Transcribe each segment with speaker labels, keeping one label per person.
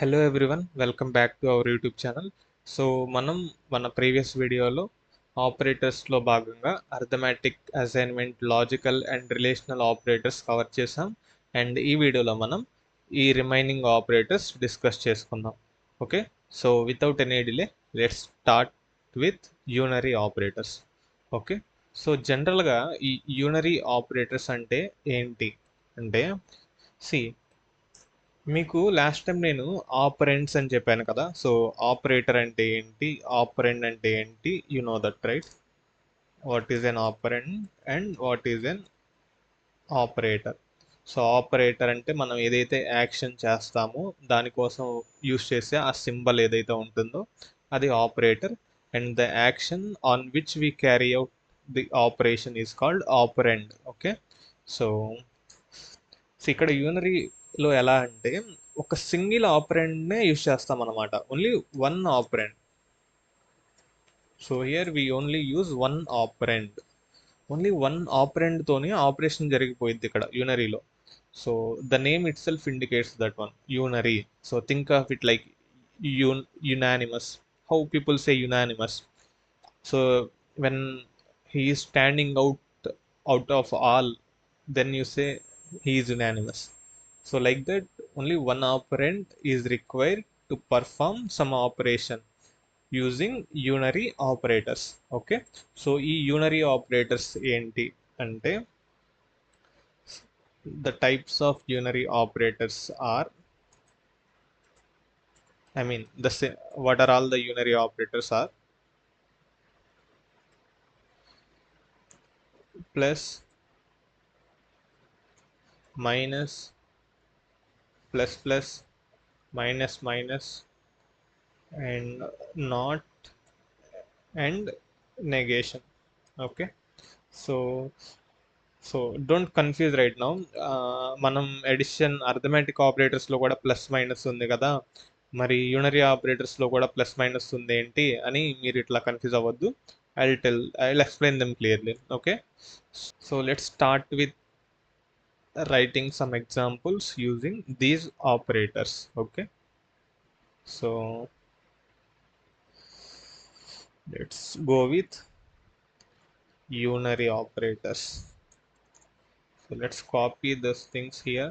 Speaker 1: Hello everyone, welcome back to our YouTube channel. So మనం మన previous వీడియోలో ఆపరేటర్స్లో భాగంగా arithmetic, assignment, logical and relational operators cover చేసాం. అండ్ ఈ వీడియోలో మనం ఈ రిమైనింగ్ ఆపరేటర్స్ డిస్కస్ చేసుకుందాం. Okay, so without any delay let's start with unary operators. Okay, so జనరల్గా ఈ యూనరీ ఆపరేటర్స్ అంటే ఏంటి అంటే, సి మీకు లాస్ట్ టైం నేను ఆపరెంట్స్ అని చెప్పాను కదా. సో ఆపరేటర్ అంటే ఏంటి, ఆపరెండ్ అంటే ఏంటి, you know that right? What is an operand and what is an operator. So operator అంటే మనం ఏదైతే యాక్షన్ చేస్తామో దానికోసం యూస్ చేసే ఆ సింబల్ ఏదైతే ఉంటుందో అది operator. And the action on which we carry out the operation is called ఆపరెండ్. Okay, so ఇక్కడ యూనరీలో ఎలా అంటే ఒక సింగిల్ ఆపరెండ్నే యూజ్ చేస్తాం అనమాట, only one operand. So here we only use one operand, only one operand తోనే ఆపరేషన్ జరిగిపోయింది ఇక్కడ యూనరీలో. So the name itself indicates that one unary. So think of it like unanimous. How people say unanimous? So when he is standing out of all, then you say he is unanimous. So like that, only one operand is required to perform some operation using unary operators. Okay, so ఈ unary operators ఏంటి అంటే, the types of unary operators are, I mean what are all the unary operators are: plus, minus, plus plus, minus minus, and not, and negation. Okay, so so don't confuse right now. మనం edition arithmetic ఆపరేటర్స్లో కూడా plus minus ఉంది కదా, మరి unary ఆపరేటర్స్లో కూడా plus minus ఉంది ఏంటి అని మీరు ఇట్లా కన్ఫ్యూజ్ అవ్వద్దు. I will explain them clearly. Okay, so let's start with writing some examples using these operators. Okay, so let's go with unary operators. So let's copy those things here.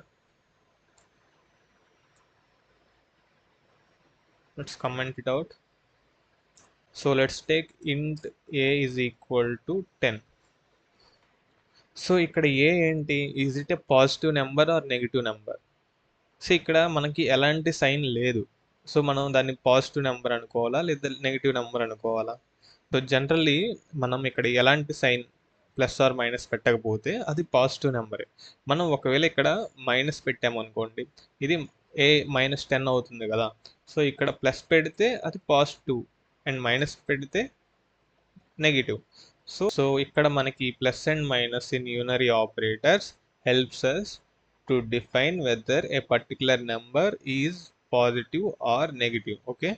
Speaker 1: Let's comment it out. So let's take int a is equal to 10. So ఇక్కడ A ఏంటి, is it a positive number or negative number? So ఇక్కడ మనకి ఎలాంటి sign లేదు, so మనం దాన్ని positive number అనుకోవాలా లేదా నెగిటివ్ నెంబర్ అనుకోవాలా? సో జనరల్లీ మనం ఇక్కడ ఎలాంటి సైన్ ప్లస్ ఆర్ మైనస్ పెట్టకపోతే అది పాజిటివ్ నెంబరే. మనం ఒకవేళ ఇక్కడ మైనస్ పెట్టామనుకోండి, ఇది ఏ -10 అవుతుంది కదా. సో ఇక్కడ ప్లస్ పెడితే అది పాజిటివ్ అండ్ మైనస్ పెడితే నెగిటివ్. సో ఇక్కడ మనకి plus and minus in unary operators helps us to define whether a particular number is positive or negative. Okay,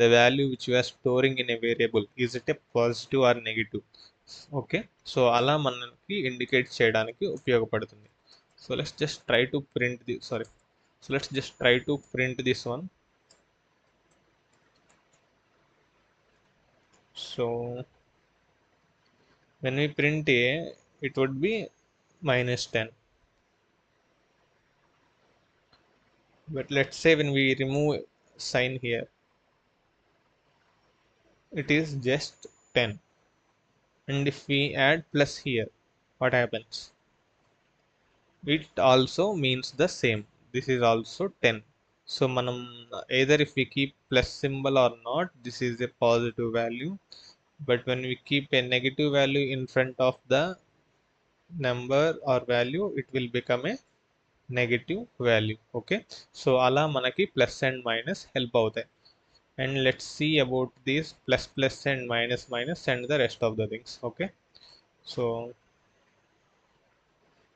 Speaker 1: the value which you are storing in a variable, is it a positive or negative? Okay, so అలా మనకి indicate చేయడానికి ఉపయోగపడుతుంది. So let's just try to print this one. So when we print a, it would be -10. But let's say when we remove sign here, it is just 10. And if we add plus here, what happens? It also means the same. This is also 10. So manam either if we keep plus symbol or not, this is a positive value. But when we keep a negative value in front of the number or value, it will become a negative value. Okay, so ala manaki plus and minus help avutayi. And let's see about these plus plus and minus minus and the rest of the things. Okay, so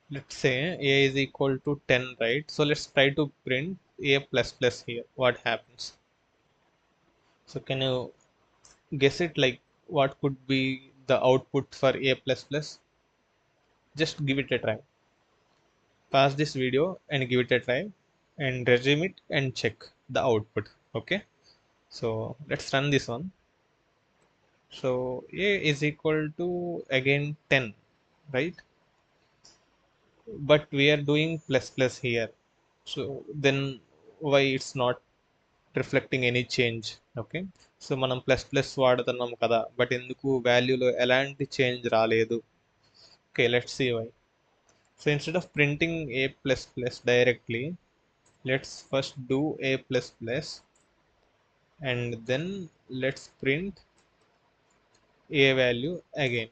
Speaker 1: let's say a is equal to 10, right? So let's try to print a plus plus here. What happens? So can you guess it, like what could be the output for a plus plus? Just give it a try. Pause this video and give it a try and resume it and check. the output. Okay, so let's run this one. So a is equal to again 10, right? But we are doing plus plus here, so then why it's not reflecting any change? Okay, so మనం plus plus వాడుతున్నాం కదా, but ఎందుకు వాల్యూలో ఎలాంటి change రాలేదు? Okay, let's see why. So instead of printing a plus plus directly, let's first do a plus plus and then let's print a value again.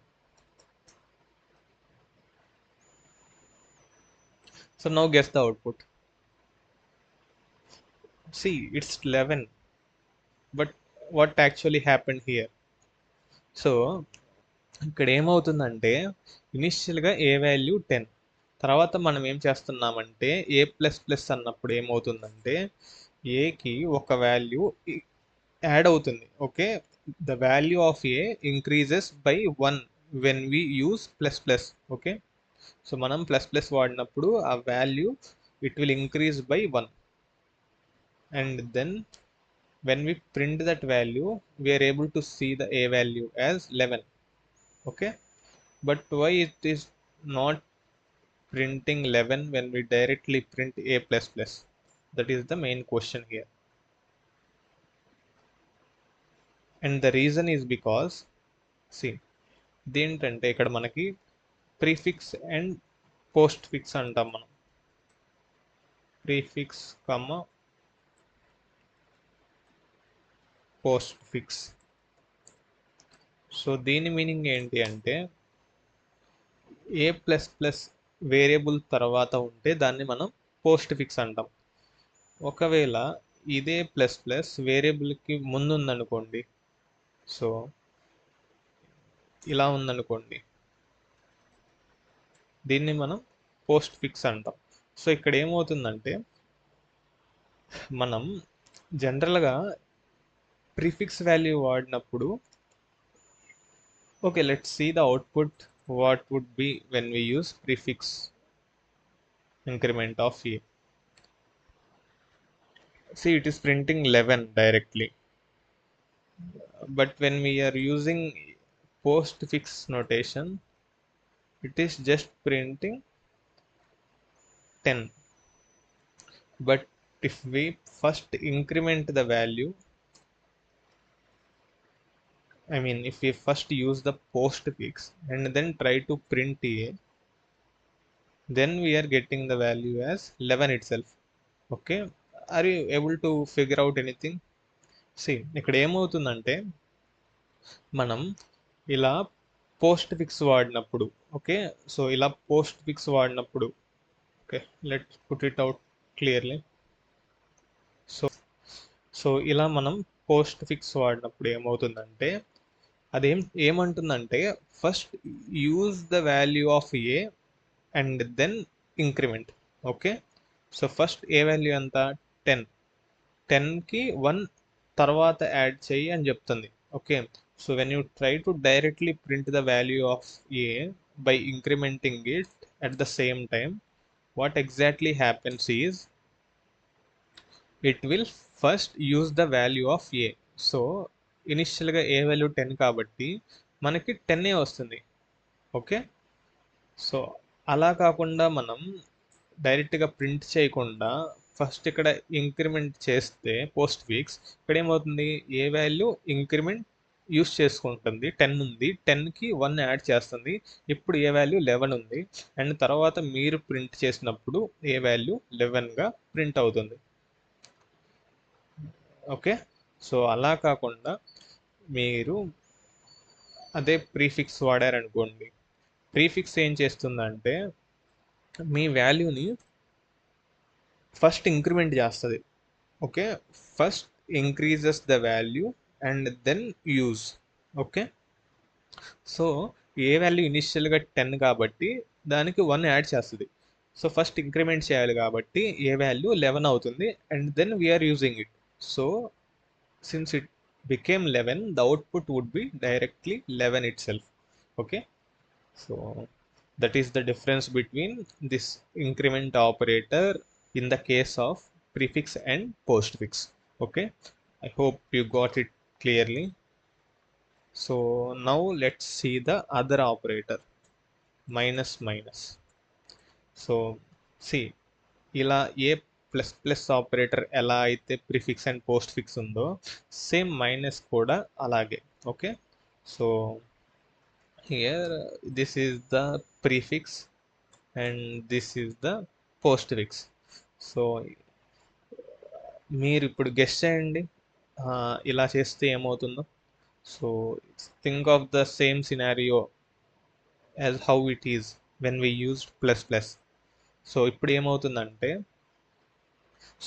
Speaker 1: So now guess the output. See, it's 11, but what actually happened here? So ఇక్కడ ఏమవుతుందంటే ఇనిషియల్గా a value 10, తర్వాత మనం ఏం చేస్తున్నామంటే ఏ plus plus అన్నప్పుడు ఏమవుతుందంటే ఏకి ఒక వాల్యూ యాడ్ అవుతుంది. Okay, the value of A increases by 1 when we use plus plus. Okay, so మనం ప్లస్ ప్లస్ వాడినప్పుడు ఆ value it will increase by 1 and then when we print that value we are able to see the a value as 11. Okay, but why it is not printing 11 when we directly print a plus plus? That is the main question here, and the reason is because see దేంటంటే ఇక్కడ మనకి prefix and post fix అంటాం మనం. Prefix కమ్మ post fix. So దీని meaning ఏంటి అంటే ఏ plus plus variable తర్వాత ఉంటే దాన్ని మనం పోస్ట్ ఫిక్స్ అంటాం. ఒకవేళ ఇదే ప్లస్ ప్లస్ వేరియబుల్కి ముందు ఉందనుకోండి, సో ఇలా ఉందనుకోండి, దీన్ని మనం పోస్ట్ ఫిక్స్ అంటాం. సో ఇక్కడ ఏమవుతుందంటే మనం జనరల్గా ప్రిఫిక్స్ వాల్యూ వాడినప్పుడు okay let's see the output what would be when we use prefix increment of a. See, it is printing 11 directly, but when we are using postfix notation it is just printing 10. But if we first increment the value, I mean if we first use the postfix and then try to print a, then we are getting the value as 11 itself. Okay, are you able to figure out anything? See, ఇక్కడ ఏమవుతుందంటే మనం ఇలా postfix వాడినప్పుడు, okay, so ఇలా postfix వాడినప్పుడు, okay let put it out clearly. So so ఇలా మనం postfix వాడినప్పుడు ఏమవుతుందంటే ఏమంటుందంటే first use the value of A and then increment. Okay, so first A value ఎంత 10, 10కి 1 తర్వాత యాడ్ చేయి అని చెప్తుంది. Okay, so when you try to directly print the value of a by incrementing it at the same time, what exactly happens is it will first use the value of a. So ఇనిషియల్గా a value 10 కాబట్టి మనకి 10 వస్తుంది. Okay, so అలా కాకుండా మనం డైరెక్ట్గా print చేయకుండా first ఇక్కడ ఇంక్రిమెంట్ చేస్తే పోస్ట్ ఫిక్స్ ఇక్కడ ఏమవుతుంది, ఏ వాల్యూ ఇంక్రిమెంట్ యూస్ చేసుకుంటుంది, 10 ఉంది, 10కి 1 యాడ్ చేస్తుంది, ఇప్పుడు ఏ వాల్యూ 11 ఉంది, అండ్ తర్వాత మీరు ప్రింట్ చేసినప్పుడు ఏ వాల్యూ 11గా ప్రింట్ అవుతుంది. ఓకే, సో అలా కాకుండా మీరు అదే ప్రీఫిక్స్ వాడారనుకోండి, ప్రీఫిక్స్ ఏం చేస్తుందంటే మీ వాల్యూని ఫస్ట్ ఇంక్రిమెంట్ చేస్తుంది. Okay, first increases the value and then use. Okay, so A value ఇనిషియల్గా 10 కాబట్టి దానికి 1 యాడ్ చేస్తుంది. సో ఫస్ట్ ఇంక్రిమెంట్ చేయాలి కాబట్టి ఏ వాల్యూ 11 అవుతుంది and then we are using it. So since it became 11, the output would be directly 11 itself. Okay, so that is the difference between this increment operator in the case of prefix and postfix. Okay, I hope you got it clearly. So now let's see the other operator, minus minus. So see, ఇలా ఏ plus plus operator ఎలా అయితే prefix and post fix ఉందో same minus కూడా అలాగే. Okay, so here this is the prefix and this is the post fix. So మీరు ఇప్పుడు guess చేయండి ఇలా చేస్తే ఏమవుతుందో. So think of the same scenario as how it is when we used plus plus. So ఇప్పుడు ఏమవుతుందంటే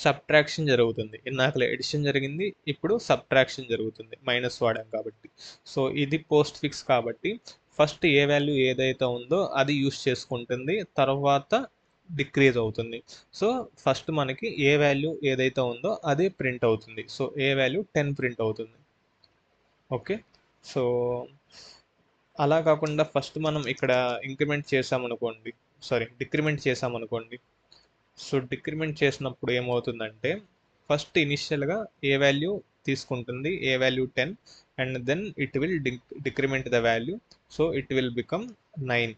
Speaker 1: subtraction జరుగుతుంది. ఇందాకలే edition జరిగింది, ఇప్పుడు సబ్ట్రాక్షన్ జరుగుతుంది మైనస్ వాడాం కాబట్టి. సో ఇది పోస్ట్ ఫిక్స్ కాబట్టి ఫస్ట్ ఏ వాల్యూ ఏదైతే ఉందో అది యూస్ చేసుకుంటుంది, తర్వాత డిక్రీజ్ అవుతుంది. సో ఫస్ట్ మనకి ఏ వాల్యూ ఏదైతే ఉందో అదే ప్రింట్ అవుతుంది. సో ఏ వాల్యూ 10 ప్రింట్ అవుతుంది. ఓకే, సో అలా కాకుండా ఫస్ట్ మనం ఇక్కడ ఇంక్రిమెంట్ చేసామనుకోండి, సారీ డిక్రిమెంట్ చేసామనుకోండి. సో డిక్రిమెంట్ చేసినప్పుడు ఏమవుతుందంటే ఫస్ట్ ఇనిషియల్గా ఏ వాల్యూ తీసుకుంటుంది, a value 10, and then it will decrement the value. So it will become 9.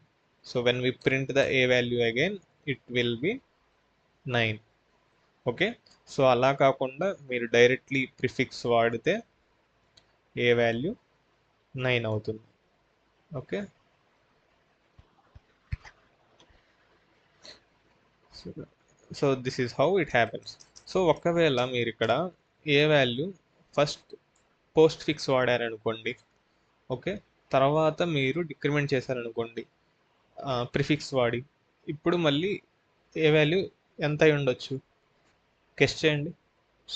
Speaker 1: So when we print the a value again it will be 9. Okay, so అలా కాకుండా మీరు directly prefix వాడితే ఏ value 9 అవుతుంది. Okay, so this is how it happens. So ఒకవేళ మీరు ఇక్కడ a value first postfix వాడారనుకోండి, okay, తర్వాత మీరు డిక్రిమెంట్ చేశారనుకోండి ప్రిఫిక్స్ వాడి, ఇప్పుడు మళ్ళీ ఏ వాల్యూ ఎంత అయి ఉండొచ్చు గెస్ చేయండి.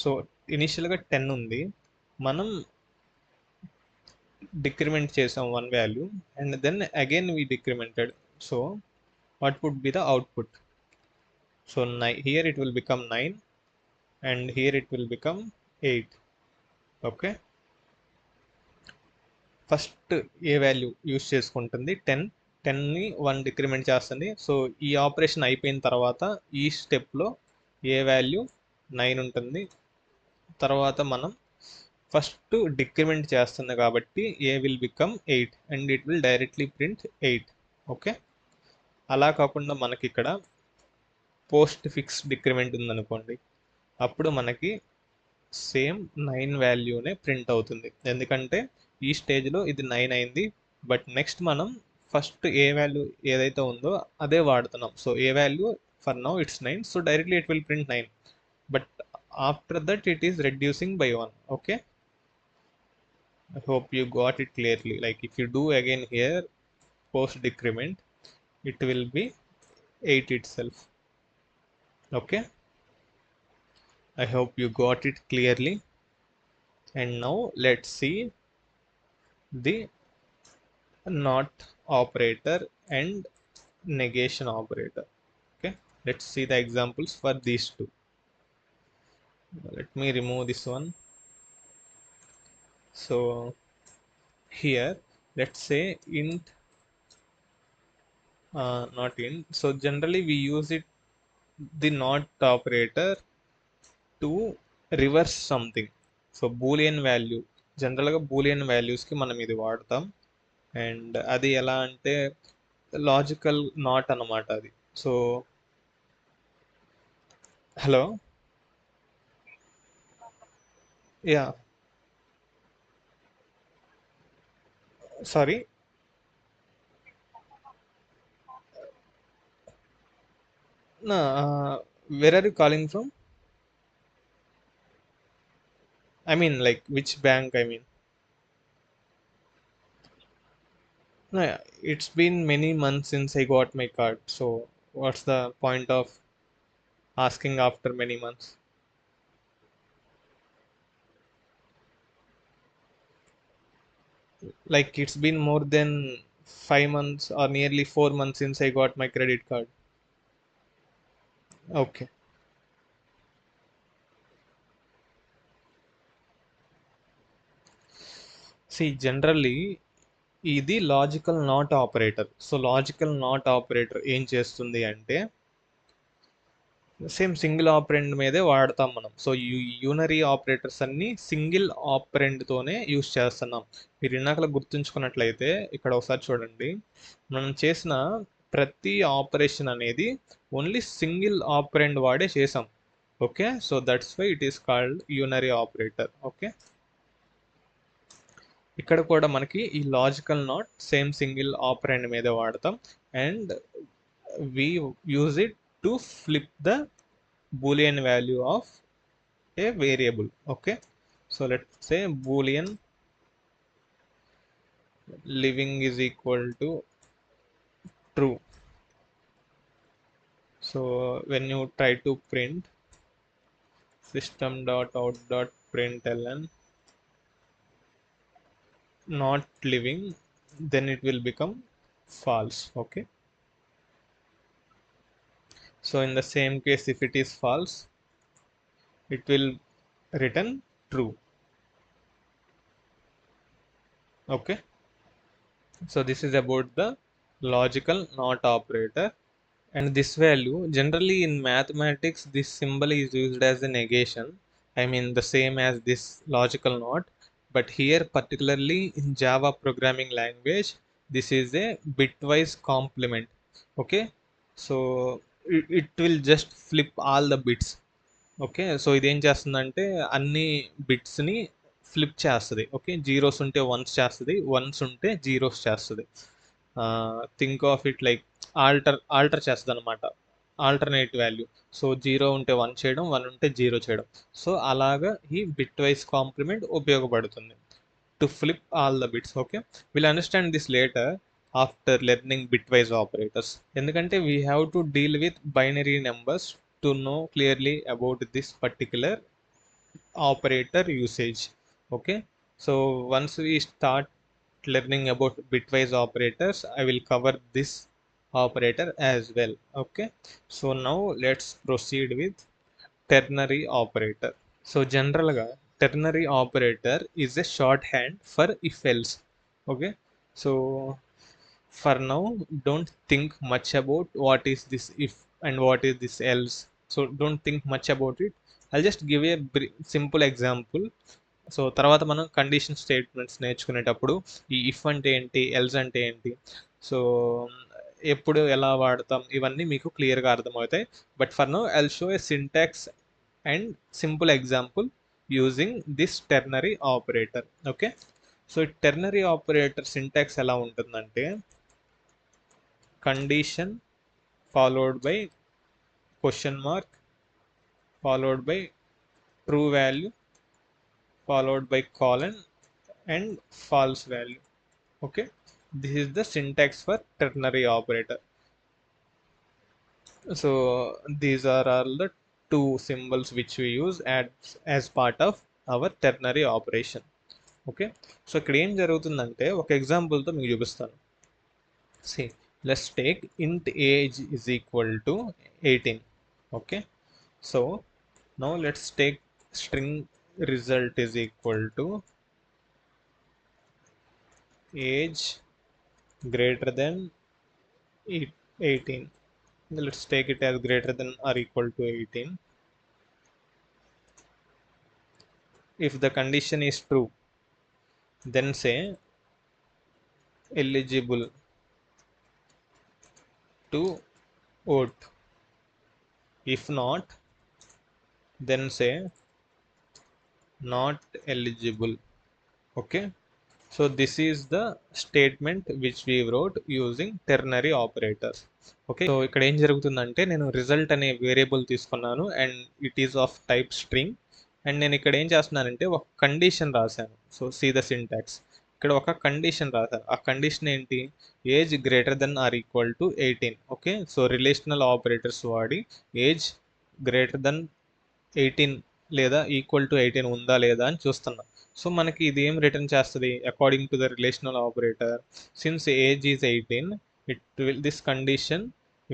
Speaker 1: సో ఇనిషియల్గా 10 ఉంది, మనం డిక్రిమెంట్ చేసాం 1 value and then again we decremented. So what would be the output? So here it will become 9 and here it will become 8. Okay, first A value use చేసుకుంటుంది 10ని 1 decrement చేస్తుంది. So ఈ operation అయిపోయిన తర్వాత ఈ స్టెప్లో ఏ value 9 ఉంటుంది. తర్వాత మనం ఫస్ట్ డిక్రిమెంట్ చేస్తుంది కాబట్టి a will become 8 and it will directly print 8. Okay, అలా కాకుండా మనకి ఇక్కడ పోస్ట్ ఫిక్స్ డిక్రిమెంట్ ఉందనుకోండి, అప్పుడు మనకి సేమ్ 9 వాల్యూనే ప్రింట్ అవుతుంది. ఎందుకంటే ఈ స్టేజ్లో ఇది 9 అయింది, బట్ నెక్స్ట్ మనం ఫస్ట్ ఏ వాల్యూ ఏదైతే ఉందో అదే వాడుతున్నాం. So A value for now it's 9, so directly it will print 9, but after that it is reducing by 1. Okay, I hope you got it clearly. Like if you do again here post decrement, it will be 8 itself. Okay, I hope you got it clearly. And now let's see the not operator and negation operator. Okay, let's see the examples for these two. Let me remove this one. So here let's say int, not int. So generally we use it, the not operator, to reverse something. So Boolean value, జనరల్గా Boolean వాల్యూస్కి మనం ఇది వాడతాం. And అది ఎలా అంటే logical not అన్నమాట అది. So hello, yeah sorry, where are you calling from? I mean like which bank? I mean, no, it's been many months since I got my card, so what's the point of asking after many months? Like it's been more than 5 months or nearly 4 months since I got my credit card. Okay, see generally ఇది logical not operator. So logical not operator ఏం చేస్తుంది అంటే same single ఆపరెండ్ మీదే వాడతాం మనం. So unary operators అన్నీ single ఆపరెండ్తోనే use చేస్తున్నాం. మీరు ఇందాకలా గుర్తుంచుకున్నట్లయితే ఇక్కడ ఒకసారి చూడండి, మనం చేసిన ప్రతి ఆపరేషన్ అనేది ఓన్లీ సింగిల్ ఆపరెండ్ వాడే చేసాం. Okay, so that's why it is called unary operator. Okay, ఇక్కడ కూడా మనకి ఈ logical not same single operand మీద వాడతాం and we use it to flip the boolean value of a variable. Okay, so let's say boolean living is equal to true. So when you try to print system.out.println not living, then it will become false. Okay, so in the same case, if it is false, it will return true. Okay, so this is about the logical not operator. And this value, generally in mathematics, this symbol is used as a negation. I mean the same as this logical not. But here, particularly in Java programming language, this is a bitwise complement. Okay, so it will just flip all the bits. Okay, so ఇదేం చేస్తుందంటే అన్ని బిట్స్ని flip చేస్తుంది. Okay, zeros ఉంటే ones చేస్తుంది, ones ఉంటే zeros చేస్తుంది. Think of it like alter చేస్తుంది అనమాట, ఆల్టర్నేట్ వాల్యూ. సో జీరో ఉంటే వన్ చేయడం, వన్ ఉంటే జీరో చేయడం. సో అలాగా ఈ బిట్ వైజ్ కాంప్లిమెంట్ ఉపయోగపడుతుంది to flip all the bits. Okay, will understand this later after learning bitwise operators. ఎందుకంటే we have to deal with binary numbers to know clearly about this particular operator usage. Okay, so once we start learning about bitwise operators, I will cover this operator as well. Okay, so now let's proceed with ternary operator. So general ga ternary operator is a shorthand for if else. Okay, so for now don't think much about what is this if and what is this else. So don't think much about it. I'll just give a simple example. So తర్వాత మనం condition statements నేర్చుకునేటప్పుడు ఈ if అంటే ఏంటి, else అంటే ఏంటి, so ఎప్పుడు ఎలా వాడతాం, ఇవన్నీ మీకు క్లియర్గా అర్థమవుతాయి. But for now I'll show A syntax and simple example using this ternary operator. Okay, so ఈ టెర్నరీ ఆపరేటర్ సింటాక్స్ ఎలా ఉంటుందంటే condition followed by question mark followed by true value followed by colon and false value. Okay, this is the syntax for ternary operator. So these are all the two symbols which we use as part of our ternary operation. Okay, so ఇక్కడ ఏం జరుగుతుందంటే ఒక ఎగ్జాంపుల్తో మీకు చూపిస్తాను. See, let's take int age is equal to 18. Okay, so now let's take string result is equal to age greater than 18. Let's take it as greater than or equal to 18. If the condition is true, then say eligible to vote. If not, then say not eligible. Okay, so this is the statement which we wrote using ternary operators. Okay, so ఇక్కడ ఏం జరుగుతుందంటే నేను result అనే variable తీసుకున్నాను and it is of type string and నేను ఇక్కడ ఏం చేస్తున్నానంటే ఒక కండిషన్ రాశాను. సో సీ ద సింటాక్స్, ఇక్కడ ఒక కండిషన్ రాశాను. ఆ కండిషన్ ఏంటి, age greater than or equal to 18. Okay, so relational operators వాడి ఏజ్ గ్రేటర్ దెన్ 18 లేదా ఈక్వల్ టు 18 ఉందా లేదా అని చూస్తున్నా. సో మనకి ఇది ఏం రిటర్న్ చేస్తుంది, according to the relational operator, since age is 18, this condition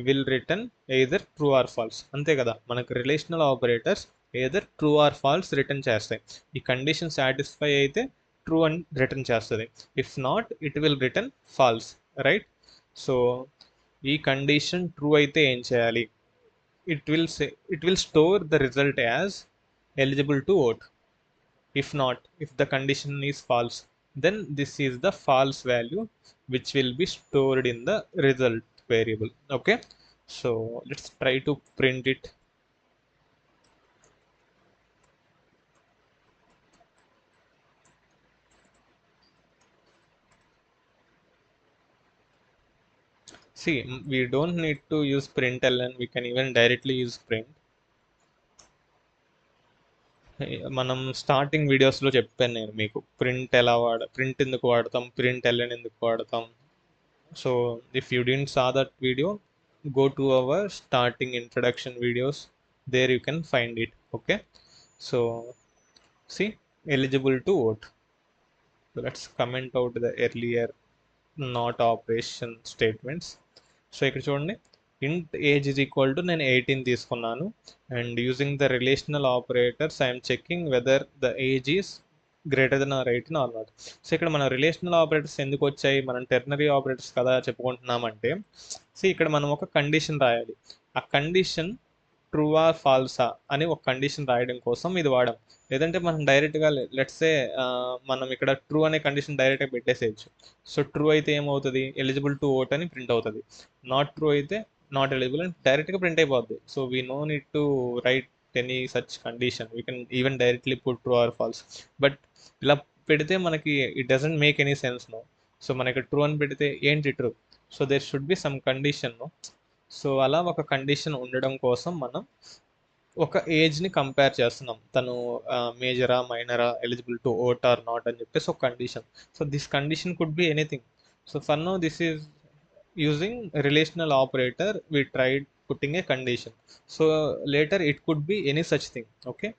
Speaker 1: will return either true or false. అంతే కదా, మనకు relational operators either true or false return చేస్తాయి. ఈ కండిషన్ సాటిస్ఫై అయితే ట్రూ అని రిటర్న్ చేస్తుంది, if not it will return false. Right, so ఈ condition true అయితే ఏం చేయాలి, it will store the result as eligible to vote. If not, if the condition is false, then this is the false value which will be stored in the result variable. Okay, so let's try to print it. See, we don't need to use println, we can even directly use print. మనం starting వీడియోస్లో చెప్పాను నేను మీకు print ఎందుకు వాడతాం, print LN ఎందుకు వాడతాం. So if you didn't saw that video, go to our starting introduction videos, there you can find it. Okay, so see, eligible to vote. So let's comment out the earlier not operation statements. So ఇక్కడ చూడండి, int age is equal to నేను 18 తీసుకున్నాను, and using the relational operators I'm checking whether the age is greater than or 18 or not. So ఇక్కడ మన relational operators ఎందుకు వచ్చాయి, మనం ternary operators కదా చెప్పుకుంటున్నామంటే, సో ఇక్కడ మనం ఒక కండిషన్ రాయాలి. ఆ కండిషన్ ట్రూ ఆర్ ఫాల్సా అని ఒక కండిషన్ రాయడం కోసం ఇది వాడాం. లేదంటే మనం డైరెక్ట్గా లెట్సే మనం ఇక్కడ ట్రూ అనే కండిషన్ డైరెక్ట్గా పెట్టేసేయచ్చు. సో ట్రూ అయితే ఏమవుతుంది, ఎలిజిబుల్ టు ఓట్ అని ప్రింట్ అవుతుంది. నాట్ ట్రూ అయితే నాట్ ఎలిజిబుల్ అని డైరెక్ట్గా ప్రింట్ అయిపోద్ది. So we no need to write any such condition, we can even directly put true or false. But ఇలా పెడితే మనకి it doesn't make any sense no. So మనకి true అని పెడితే ఏంటి true, so there should be some condition no. So అలా ఒక condition ఉండడం కోసం మనం ఒక ఏజ్ని కంపేర్ చేస్తున్నాం, తను మేజరా మైనరా eligible to vote or not అని చెప్పేసి ఒక condition. So this condition could be anything. So for now this is using relational operator we tried putting a condition, so later it could be any such thing. Okay,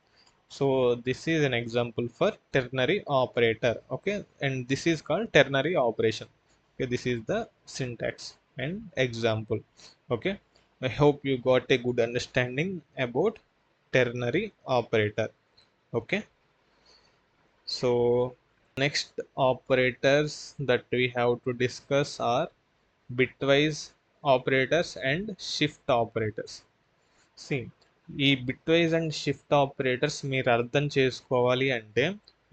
Speaker 1: so this is an example for ternary operator. Okay, and this is called ternary operation. Okay, this is the syntax and example. Okay, I hope you got a good understanding about ternary operator. Okay, so next operators that we have to discuss are bitwise operators and shift operators. See, ఈ bitwise and shift operators మీరు అర్థం చేసుకోవాలి అంటే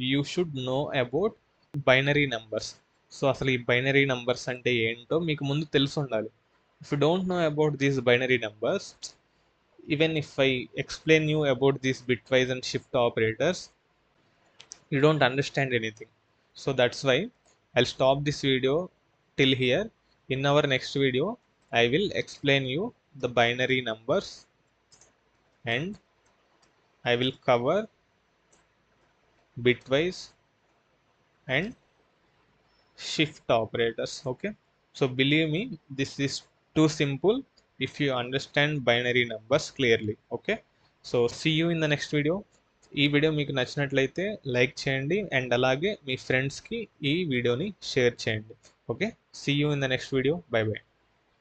Speaker 1: you should know about binary numbers. So అసలు ఈ binary numbers అంటే ఏంటో మీకు ముందు తెలిసి ఉండాలి. If you don't know about these binary numbers, even if I explain you about these bitwise and shift operators, you don't understand anything. So that's why I'll stop this video till here. In our next video I will explain you the binary numbers and I will cover bitwise and shift operators. Okay, so believe me, this is too simple if you understand binary numbers clearly. Okay, so see you in the next video. ఈ video మీకు నచ్చినట్లయితే like చేయండి and అలాగే మీ ఫ్రెండ్స్కి ఈ వీడియోని share చేయండి. Okay, see you in the next video. Bye by.